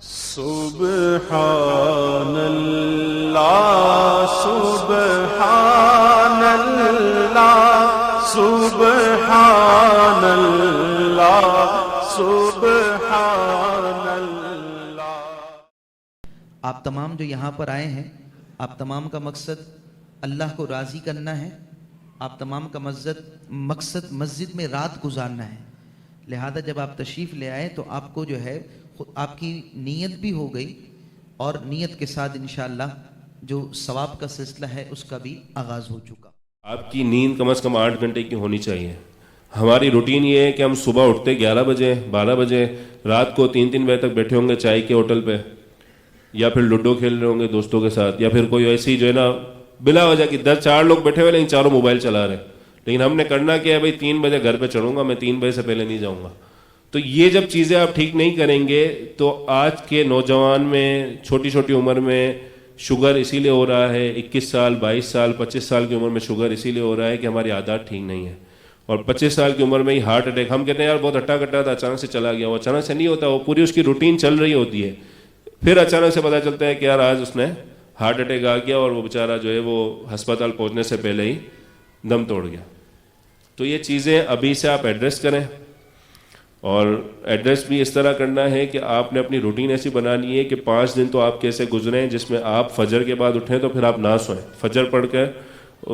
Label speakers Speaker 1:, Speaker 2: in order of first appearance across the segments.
Speaker 1: سبحان اللہ سبحان اللہ سبحان اللہ سبحان اللہ۔
Speaker 2: آپ تمام جو یہاں پر آئے ہیں، آپ تمام کا مقصد اللہ کو راضی کرنا ہے، آپ تمام کا مقصد مسجد میں رات گزارنا ہے، لہذا جب آپ تشریف لے آئے تو آپ کو جو ہے آپ کی نیت بھی ہو گئی، اور نیت کے ساتھ انشاءاللہ جو ثواب کا سلسلہ ہے اس کا بھی آغاز ہو چکا۔
Speaker 3: آپ کی نیند کم از کم 8 گھنٹے کی ہونی چاہیے۔ ہماری روٹین یہ ہے کہ ہم صبح اٹھتے 11 بجے 12 بجے، رات کو 3 بجے تک بیٹھے ہوں گے چائے کے ہوٹل پہ، یا پھر لوڈو کھیل رہے ہوں گے دوستوں کے ساتھ، یا پھر کوئی ایسی جو ہے نا بلا وجہ کی 4 لوگ بیٹھے ہوئے لیکن چاروں موبائل چلا رہے ہیں۔ لیکن ہم نے کرنا کیا ہے بھائی 3 بجے گھر پہ چڑھوں گا، میں 3 بجے سے پہلے نہیں جاؤں گا۔ تو یہ جب چیزیں آپ ٹھیک نہیں کریں گے تو آج کے نوجوان میں چھوٹی چھوٹی عمر میں شوگر اسی لیے ہو رہا ہے، 21 سال 22 سال 25 سال کی عمر میں شوگر اسی لیے ہو رہا ہے کہ ہماری عادات ٹھیک نہیں ہے، اور 25 سال کی عمر میں ہی ہارٹ اٹیک۔ ہم کہتے ہیں یار بہت ہٹا کٹا تھا اچانک سے چلا گیا، وہ اچانک سے نہیں ہوتا، وہ پوری اس کی روٹین چل رہی ہوتی ہے، پھر اچانک سے پتہ چلتا ہے کہ یار آج اس نے ہارٹ اٹیک آ گیا اور وہ بیچارہ جو ہے وہ ہسپتال پہنچنے سے پہلے ہی دم توڑ گیا۔ تو یہ چیزیں ابھی سے آپ ایڈریس کریں، اور ایڈریس بھی اس طرح کرنا ہے کہ آپ نے اپنی روٹین ایسی بنانی ہے کہ 5 دن تو آپ کیسے گزریں جس میں آپ فجر کے بعد اٹھیں تو پھر آپ نہ سوئیں، فجر پڑھ کر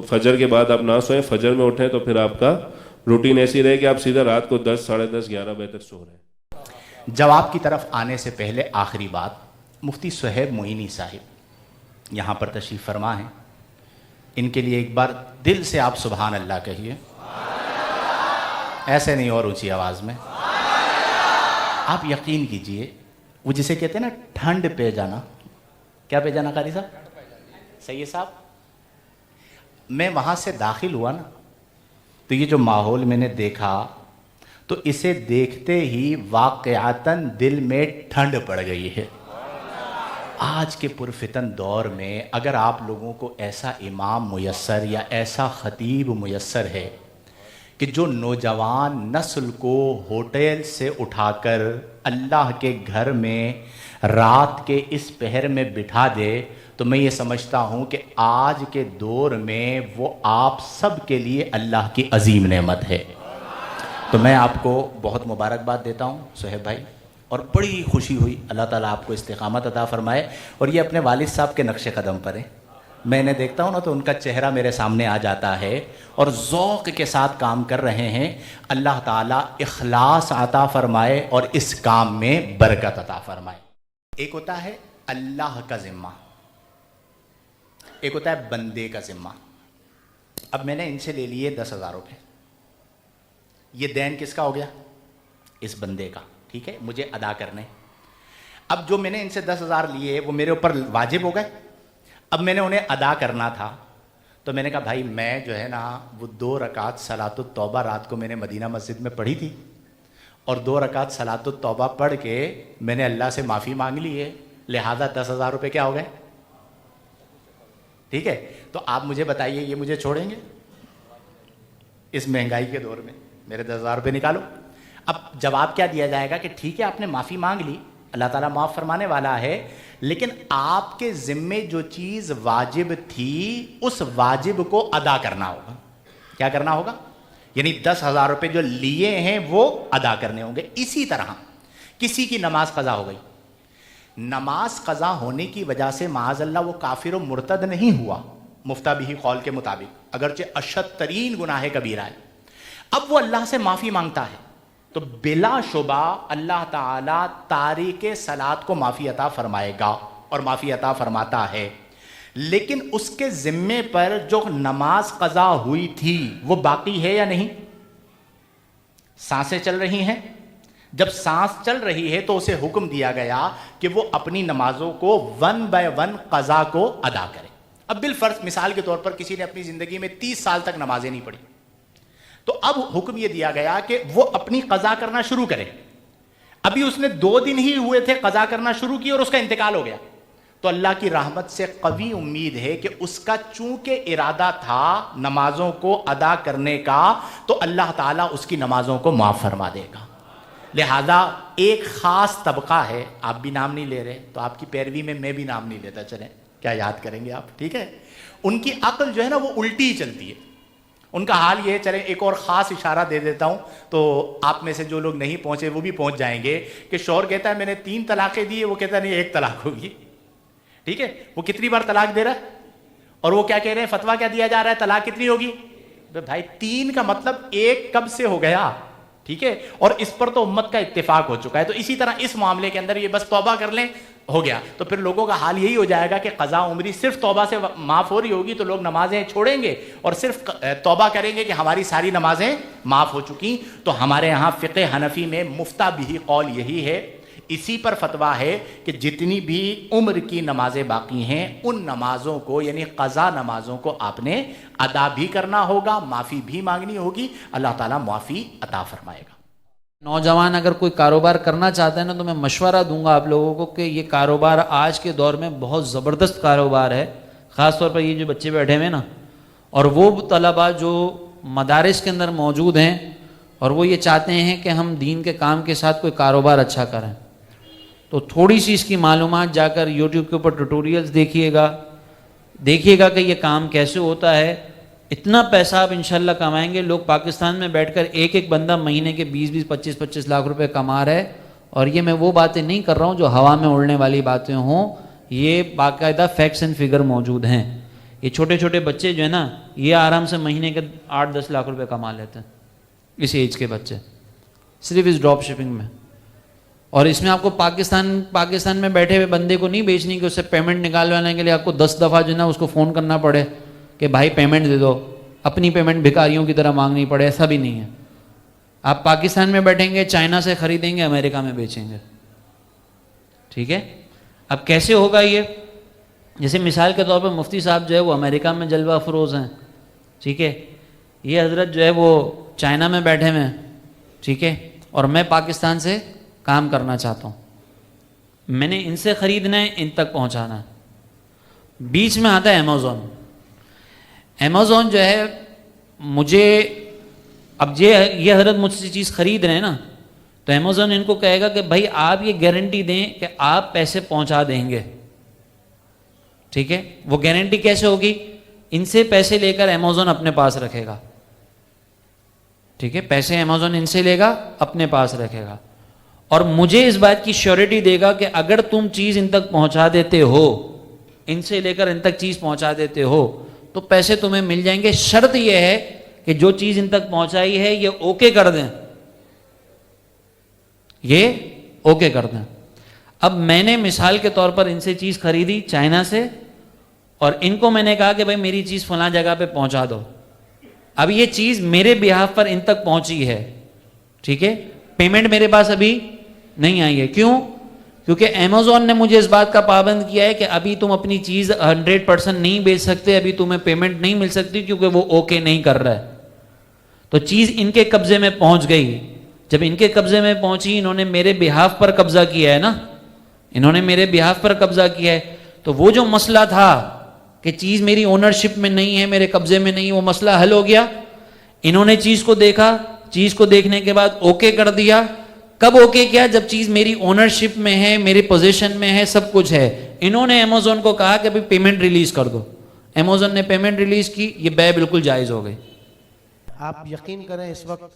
Speaker 3: فجر کے بعد آپ نہ سوئیں، فجر میں اٹھیں تو پھر آپ کا روٹین ایسی رہے کہ آپ سیدھا رات کو 10 ساڑھے 10 11 بجے تک سو رہے ہیں۔
Speaker 4: جواب کی طرف آنے سے پہلے آخری بات، مفتی صہیب معینی صاحب یہاں پر تشریف فرما ہیں، ان کے لیے ایک بار دل سے آپ سبحان اللہ کہیے، ایسے نہیں اور اونچی آواز میں۔ آپ یقین کیجئے وہ جسے کہتے ہیں نا ٹھنڈ پہ جانا، کیا پہ جانا قاری صاحب؟ سید صاحب، میں وہاں سے داخل ہوا نا تو یہ جو ماحول میں نے دیکھا تو اسے دیکھتے ہی واقعتاً دل میں ٹھنڈ پڑ گئی ہے۔ آج کے پرفتن دور میں اگر آپ لوگوں کو ایسا امام میسر یا ایسا خطیب میسر ہے کہ جو نوجوان نسل کو ہوٹل سے اٹھا کر اللہ کے گھر میں رات کے اس پہر میں بٹھا دے، تو میں یہ سمجھتا ہوں کہ آج کے دور میں وہ آپ سب کے لیے اللہ کی عظیم نعمت ہے۔ تو میں آپ کو بہت مبارکباد دیتا ہوں صہیب بھائی، اور بڑی خوشی ہوئی، اللہ تعالیٰ آپ کو استقامت عطا فرمائے، اور یہ اپنے والد صاحب کے نقش قدم پر ہے۔ میں انہیں دیکھتا ہوں نا تو ان کا چہرہ میرے سامنے آ جاتا ہے، اور ذوق کے ساتھ کام کر رہے ہیں۔ اللہ تعالیٰ اخلاص عطا فرمائے اور اس کام میں برکت عطا فرمائے۔ ایک ہوتا ہے اللہ کا ذمہ، ایک ہوتا ہے بندے کا ذمہ۔ اب میں نے ان سے لے لیے 10,000 روپے، یہ دین کس کا ہو گیا؟ اس بندے کا، ٹھیک ہے، مجھے ادا کرنے۔ اب جو میں نے ان سے 10,000 لیے وہ میرے اوپر واجب ہو گئے، اب میں نے انہیں ادا کرنا تھا، تو میں نے کہا بھائی میں جو ہے نا وہ 2 رکعت صلاۃ التوبہ رات کو میں نے مدینہ مسجد میں پڑھی تھی، اور 2 رکعت صلاۃ التوبہ پڑھ کے میں نے اللہ سے معافی مانگ لی ہے، لہذا 10,000 روپے کیا ہو گئے؟ ٹھیک ہے، تو آپ مجھے بتائیے یہ مجھے چھوڑیں گے اس مہنگائی کے دور میں؟ میرے 10,000 روپے نکالو۔ اب جواب کیا دیا جائے گا کہ ٹھیک ہے آپ نے معافی مانگ لی، اللہ تعالیٰ معاف فرمانے والا ہے، لیکن آپ کے ذمے جو چیز واجب تھی اس واجب کو ادا کرنا ہوگا۔ کیا کرنا ہوگا؟ یعنی 10,000 روپے جو لیے ہیں وہ ادا کرنے ہوں گے۔ اسی طرح کسی کی نماز قضا ہو گئی، نماز قضا ہونے کی وجہ سے معاذ اللہ وہ کافر و مرتد نہیں ہوا مفتہ بھی قول کے مطابق، اگرچہ اشد ترین گناہ کبیرہ ہے، اب وہ اللہ سے معافی مانگتا ہے تو بلا شبہ اللہ تعالیٰ تارک صلاۃ کو معافی عطا فرمائے گا، اور معافی عطا فرماتا ہے، لیکن اس کے ذمے پر جو نماز قضا ہوئی تھی وہ باقی ہے یا نہیں؟ سانسیں چل رہی ہیں، جب سانس چل رہی ہے تو اسے حکم دیا گیا کہ وہ اپنی نمازوں کو 1 بائی 1 قضا کو ادا کرے۔ اب بالفرض مثال کے طور پر کسی نے اپنی زندگی میں 30 سال تک نمازیں نہیں پڑھی، تو اب حکم یہ دیا گیا کہ وہ اپنی قضا کرنا شروع کرے۔ ابھی اس نے 2 دن ہی ہوئے تھے قضا کرنا شروع کی اور اس کا انتقال ہو گیا، تو اللہ کی رحمت سے قوی امید ہے کہ اس کا چونکہ ارادہ تھا نمازوں کو ادا کرنے کا، تو اللہ تعالیٰ اس کی نمازوں کو معاف فرما دے گا۔ لہذا ایک خاص طبقہ ہے, آپ بھی نام نہیں لے رہے تو آپ کی پیروی میں میں بھی نام نہیں لیتا, چلیں کیا یاد کریں گے آپ, ٹھیک ہے. ان کی عقل جو ہے نا وہ الٹی ہی چلتی ہے. ان کا حال یہ ہے, چلیں ایک اور خاص اشارہ دے دیتا ہوں تو آپ میں سے جو لوگ نہیں پہنچے وہ بھی پہنچ جائیں گے, کہ شوہر کہتا ہے میں نے 3 طلاقیں دی, وہ کہتا ہے نہیں 1 طلاق ہوگی, ٹھیک ہے. وہ کتنی بار طلاق دے رہا ہے, اور وہ کیا کہہ رہے ہیں, فتویٰ کیا دیا جا رہا ہے, طلاق کتنی ہوگی. بھائی 3 کا مطلب 1 کب سے ہو گیا, ٹھیک ہے. اور اس پر تو امت کا اتفاق ہو چکا ہے. تو اسی طرح اس معاملے کے اندر یہ بس توبہ کر لیں, ہو گیا. تو پھر لوگوں کا حال یہی ہو جائے گا کہ قضا عمری صرف توبہ سے معاف ہو رہی ہوگی, تو لوگ نمازیں چھوڑیں گے اور صرف توبہ کریں گے کہ ہماری ساری نمازیں معاف ہو چکی. تو ہمارے ہاں فقہ حنفی میں مفتہ بھی قول یہی ہے, اسی پر فتویٰ ہے کہ جتنی بھی عمر کی نمازیں باقی ہیں ان نمازوں کو یعنی قضا نمازوں کو آپ نے ادا بھی کرنا ہوگا, معافی بھی مانگنی ہوگی, اللہ تعالیٰ معافی عطا فرمائے گا.
Speaker 5: نوجوان اگر کوئی کاروبار کرنا چاہتا ہے نا تو میں مشورہ دوں گا آپ لوگوں کو کہ یہ کاروبار آج کے دور میں بہت زبردست کاروبار ہے, خاص طور پر یہ جو بچے بیٹھے ہوئے نا, اور وہ طلباء جو مدارس کے اندر موجود ہیں اور وہ یہ چاہتے ہیں کہ ہم دین کے کام کے ساتھ کوئی کاروبار اچھا کریں, تو تھوڑی سی اس کی معلومات جا کر یوٹیوب کے اوپر ٹیوٹوریلز دیکھیے گا کہ یہ کام کیسے ہوتا ہے. اتنا پیسہ آپ انشاءاللہ کمائیں گے. لوگ پاکستان میں بیٹھ کر ایک بندہ مہینے کے 20 25 لاکھ روپے کما رہے, اور یہ میں وہ باتیں نہیں کر رہا ہوں جو ہوا میں اڑنے والی باتیں ہوں, یہ باقاعدہ فیکٹس اینڈ فگر موجود ہیں. یہ چھوٹے چھوٹے بچے جو ہیں نا یہ آرام سے مہینے کے 8-10 لاکھ روپے کما لیتے ہیں, اس ایج کے بچے صرف اس ڈراپ شپنگ میں. اور اس میں آپ کو پاکستان میں بیٹھے ہوئے بندے کو نہیں بیچنی کہ اس سے پیمنٹ نکالوانے کے لیے آپ کو 10 دفعہ جو ہے نا اس کو فون کرنا پڑے کہ بھائی پیمنٹ دے دو, اپنی پیمنٹ بھکاریوں کی طرح مانگنی پڑے, ایسا بھی نہیں ہے. آپ پاکستان میں بیٹھیں گے, چائنا سے خریدیں گے, امریکہ میں بیچیں گے, ٹھیک ہے. اب کیسے ہوگا یہ, جیسے مثال کے طور پر مفتی صاحب جو ہے وہ امریکہ میں جلوہ افروز ہیں, ٹھیک ہے. یہ حضرت جو ہے وہ چائنا میں بیٹھے ہوئے ہیں, ٹھیک ہے, اور میں پاکستان سے کام کرنا چاہتا ہوں. میں نے ان سے خریدنا ہے, ان تک پہنچانا ہے. بیچ میں آتا ہے امیزون جو ہے مجھے, اب یہ حضرت مجھ سے چیز خرید رہے ہیں نا, تو امیزون ان کو کہے گا کہ بھائی آپ یہ گارنٹی دیں کہ آپ پیسے پہنچا دیں گے, ٹھیک ہے. وہ گارنٹی کیسے ہوگی, ان سے پیسے لے کر امیزون اپنے پاس رکھے گا, ٹھیک ہے. پیسے امیزون ان سے لے گا, اپنے پاس رکھے گا, اور مجھے اس بات کی شیورٹی دے گا کہ اگر تم چیز ان تک پہنچا دیتے ہو, ان سے لے کر ان تک چیز پہنچا دیتے ہو, تو پیسے تمہیں مل جائیں گے. شرط یہ ہے کہ جو چیز ان تک پہنچائی ہے یہ اوکے کر دیں, یہ اوکے کر دیں. اب میں نے مثال کے طور پر ان سے چیز خریدی چائنا سے, اور ان کو میں نے کہا کہ بھائی میری چیز فلاں جگہ پہ پہنچا دو. اب یہ چیز میرے بیہاف پر ان تک پہنچی ہے, ٹھیک ہے. پیمنٹ میرے پاس ابھی نہیں آئی ہے. کیوں؟ کیونکہ امیزون نے مجھے اس بات کا پابند کیا ہے کہ ابھی تم اپنی چیز 100% نہیں بیچ سکتے, ابھی تمہیں پیمنٹ نہیں مل سکتی کیونکہ وہ اوکے نہیں کر رہا ہے. تو چیز ان کے قبضے میں پہنچ گئی. جب ان کے قبضے میں پہنچی, انہوں نے میرے بیہاف پر قبضہ کیا ہے نا, انہوں نے میرے بیہاف پر قبضہ کیا ہے, تو وہ جو مسئلہ تھا کہ چیز میری اونرشپ میں نہیں ہے, میرے قبضے میں نہیں, وہ مسئلہ حل ہو گیا. انہوں نے چیز کو دیکھا, چیز کو دیکھنے کے بعد اوکے کر دیا. کب اوکے کیا؟ جب چیز میری اونرشپ میں ہے, میرے پوزیشن میں ہے, سب کچھ ہے. انہوں نے امیزون کو کہا کہ پیمنٹ ریلیز کر دو. امیزون نے پیمنٹ ریلیز کی, یہ بے بالکل جائز ہو گئی.
Speaker 6: آپ یقین کریں اس وقت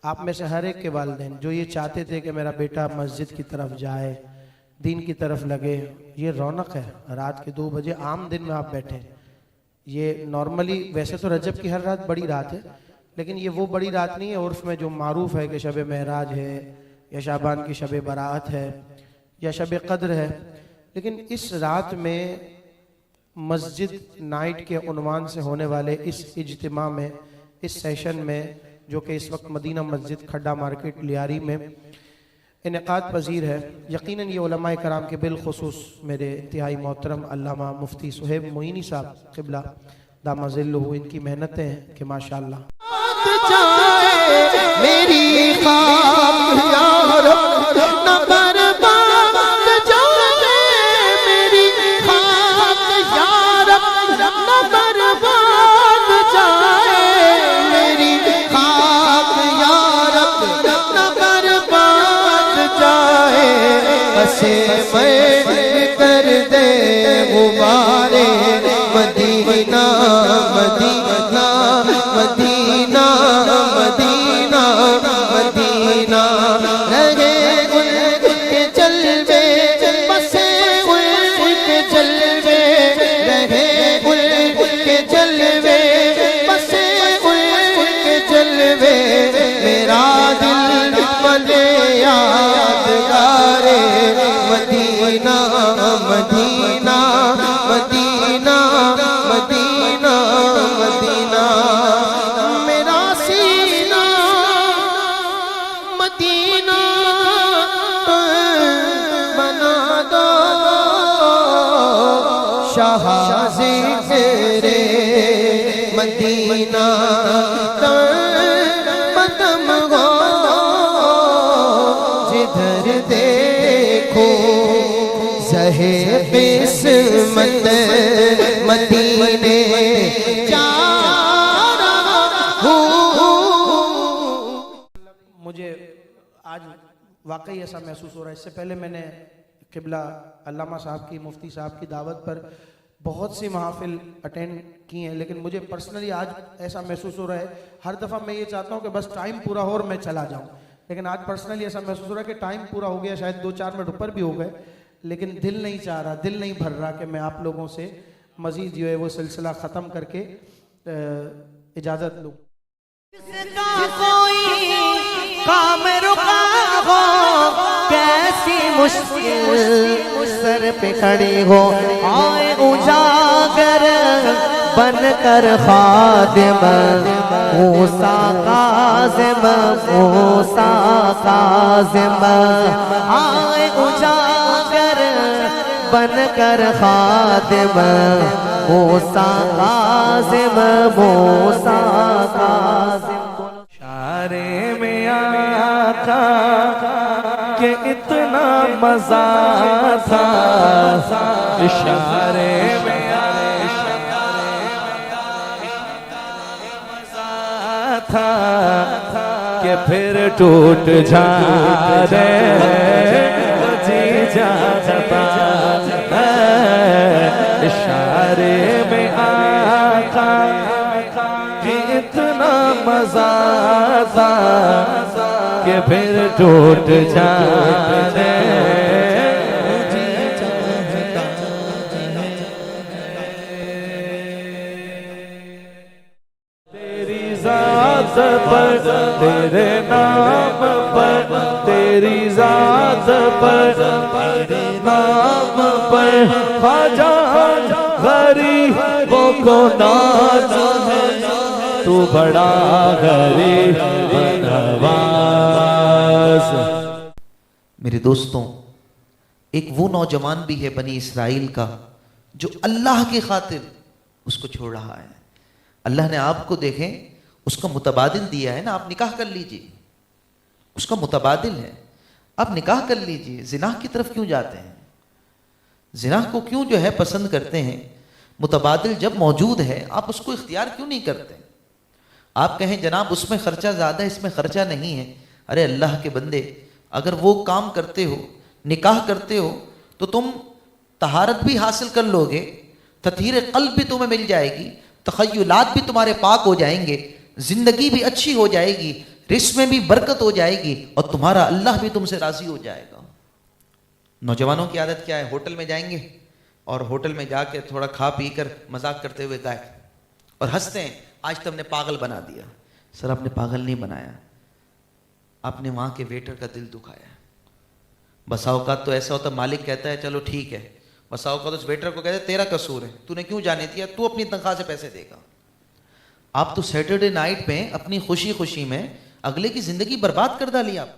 Speaker 6: آپ میں سے ہر ایک کے والدین جو یہ چاہتے تھے کہ میرا بیٹا مسجد کی طرف جائے, دین کی طرف لگے, یہ رونق ہے. رات کے 2 بجے عام دن میں آپ بیٹھیں, یہ نارملی ویسے تو رجب کی ہر رات بڑی رات ہے, لیکن یہ وہ بڑی رات نہیں ہے عرف میں جو معروف ہے کہ شب معراج ہے یا شعبان کی شب برات ہے یا شب قدر ہے. لیکن اس رات میں مسجد نائٹ کے عنوان سے ہونے والے اس اجتماع میں, اس سیشن میں, جو کہ اس وقت مدینہ مسجد کھڈا مارکیٹ لیاری میں انعقاد پذیر ہے, یقیناً یہ علماء کرام کے بالخصوص میرے انتہائی محترم علامہ مفتی صہیب معینی صاحب قبلہ دامہ ظلہ, ان کی محنتیں ہیں کہ ماشاءاللہ.
Speaker 7: میری خاک یا رب نہ برباد جائے, میری خاک یا رب نہ برباد جائے, میری خاک یا رب نہ بسے میں کر دے غبارے مدینہ مدینہ مدینہ مدینہ مدینہ رہے ان کے جلوے بسے ان کے جلوے رہے ان کے جلوے بسے ان کے جلوے میرا دل بنے یادگار مدینہ مدینہ مدینہ مدینہ مدینہ میرا سینہ مدینہ بنا دو شاہ ذکر مدینہ قدم ہو جدھر دیکھو زہے قسمت مدینے جا رہا ہوں.
Speaker 6: مجھے آج واقعی ایسا محسوس ہو رہا ہے. اس سے پہلے میں نے قبلہ علامہ صاحب کی مفتی صاحب کی دعوت پر بہت سی محافل اٹینڈ کی ہیں، لیکن مجھے پرسنلی آج ایسا محسوس ہو رہا ہے ہر دفعہ میں یہ چاہتا ہوں کہ بس ٹائم پورا ہو اور میں چلا جاؤں، لیکن آج پرسنلی ایسا محسوس ہو رہا ہے کہ ٹائم پورا ہو گیا، شاید 2-4 منٹ اوپر بھی ہو گئے، لیکن دل نہیں چاہ رہا، دل نہیں بھر رہا کہ میں آپ لوگوں سے مزید جو ہے وہ سلسلہ ختم کر کے اجازت لوں.
Speaker 7: کوئی کام رکا ہو کیسی مشکل سر پہ کھڑی ہو آئے اجاگر بن کر خادم موسیٰ کاظم موسیٰ کاظم آئے اجاگر بن کر خادم موسیٰ کاظم موسیٰ کاظم.
Speaker 1: اشارے میں آقا کہ اتنا مزہ تھا، اشارے میں مزہ تھا کہ پھر ٹوٹ جانے جی جاتا ہے. اشارے میں آقا کہ اتنا مزہ تھا کہ پھر ٹوٹ جانے تیری ذات پر تیرے نام پر تیری ذات پر نام پر خواجہ غریبوں کو ناز ہے تو بڑا غریب نواز.
Speaker 2: میرے دوستوں، ایک وہ نوجوان بھی ہے بنی اسرائیل کا جو اللہ کی خاطر اس کو چھوڑ رہا ہے. اللہ نے آپ کو دیکھیں اس کا متبادل دیا ہے نا، آپ نکاح کر لیجئے، اس کا متبادل ہے، آپ نکاح کر لیجئے. زنا کی طرف کیوں جاتے ہیں؟ زنا کو کیوں جو ہے پسند کرتے ہیں؟ متبادل جب موجود ہے آپ اس کو اختیار کیوں نہیں کرتے؟ آپ کہیں جناب اس میں خرچہ زیادہ ہے اس میں خرچہ نہیں ہے. ارے اللہ کے بندے، اگر وہ کام کرتے ہو، نکاح کرتے ہو، تو تم طہارت بھی حاصل کر لو گے، تطہیر قلب بھی تمہیں مل جائے گی، تخیلات بھی تمہارے پاک ہو جائیں گے، زندگی بھی اچھی ہو جائے گی، رزق میں بھی برکت ہو جائے گی، اور تمہارا اللہ بھی تم سے راضی ہو جائے گا. نوجوانوں کی عادت کیا ہے؟ ہوٹل میں جائیں گے اور ہوٹل میں جا کے تھوڑا کھا پی کر مذاق کرتے ہوئے گائے اور ہنستے ہیں، آج تم نے پاگل بنا دیا. سر آپ نے پاگل نہیں بنایا، آپ نے وہاں کے ویٹر کا دل دکھایا. بسا اوقات تو ایسا ہوتا مالک کہتا ہے چلو ٹھیک ہے، بسا اوقات اس ویٹر کو کہتے ہیں تیرا قصور ہے، تو نے کیوں جانے دیا، تو اپنی تنخواہ سے پیسے دے گا. آپ تو سیٹرڈے نائٹ میں اپنی خوشی خوشی میں اگلے کی زندگی برباد کر ڈالی آپ نے.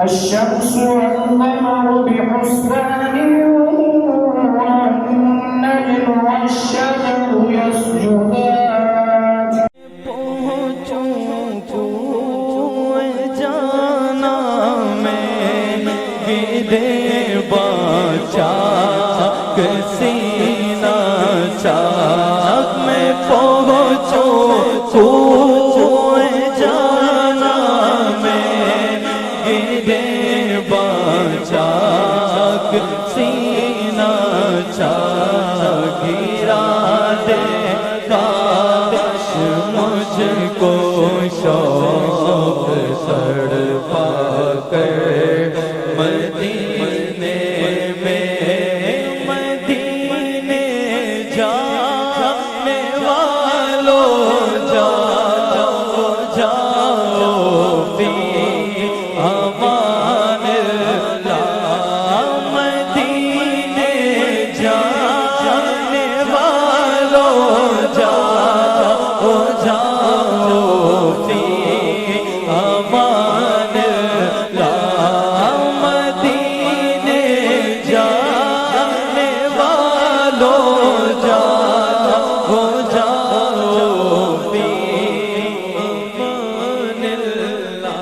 Speaker 8: الشمس والقمر بحسبان والنجم والشجر يسجدان.
Speaker 1: پہنچوں جانا میں گدے چاک سینہ چاک میں پہنچوں کوئے جانا میں گرے چاک سینہ چاک گرا دے کاش مجھ کو شوق تڑپا کر مدینے جانے والوں جاؤ فی امان اللہ مدینے جانے والوں جاؤ فی امان اللہ مدینے جانے والوں جاؤ فی امان اللہ۔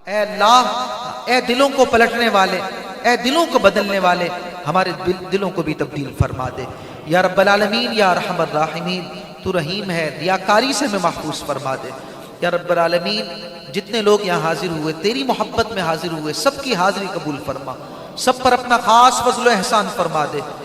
Speaker 2: اے اللہ، اے دلوں کو پلٹنے والے، اے دلوں کو بدلنے والے، ہمارے دلوں کو بھی تبدیل فرما دے یا رب العالمین یا ارحم الراحمین۔ تو رحیم ہے، ریاکاری سے ہمیں محفوظ فرما دے یا رب العالمین۔ جتنے لوگ یہاں حاضر ہوئے تیری محبت میں حاضر ہوئے، سب کی حاضری قبول فرما، سب پر اپنا خاص فضل و احسان فرما دے۔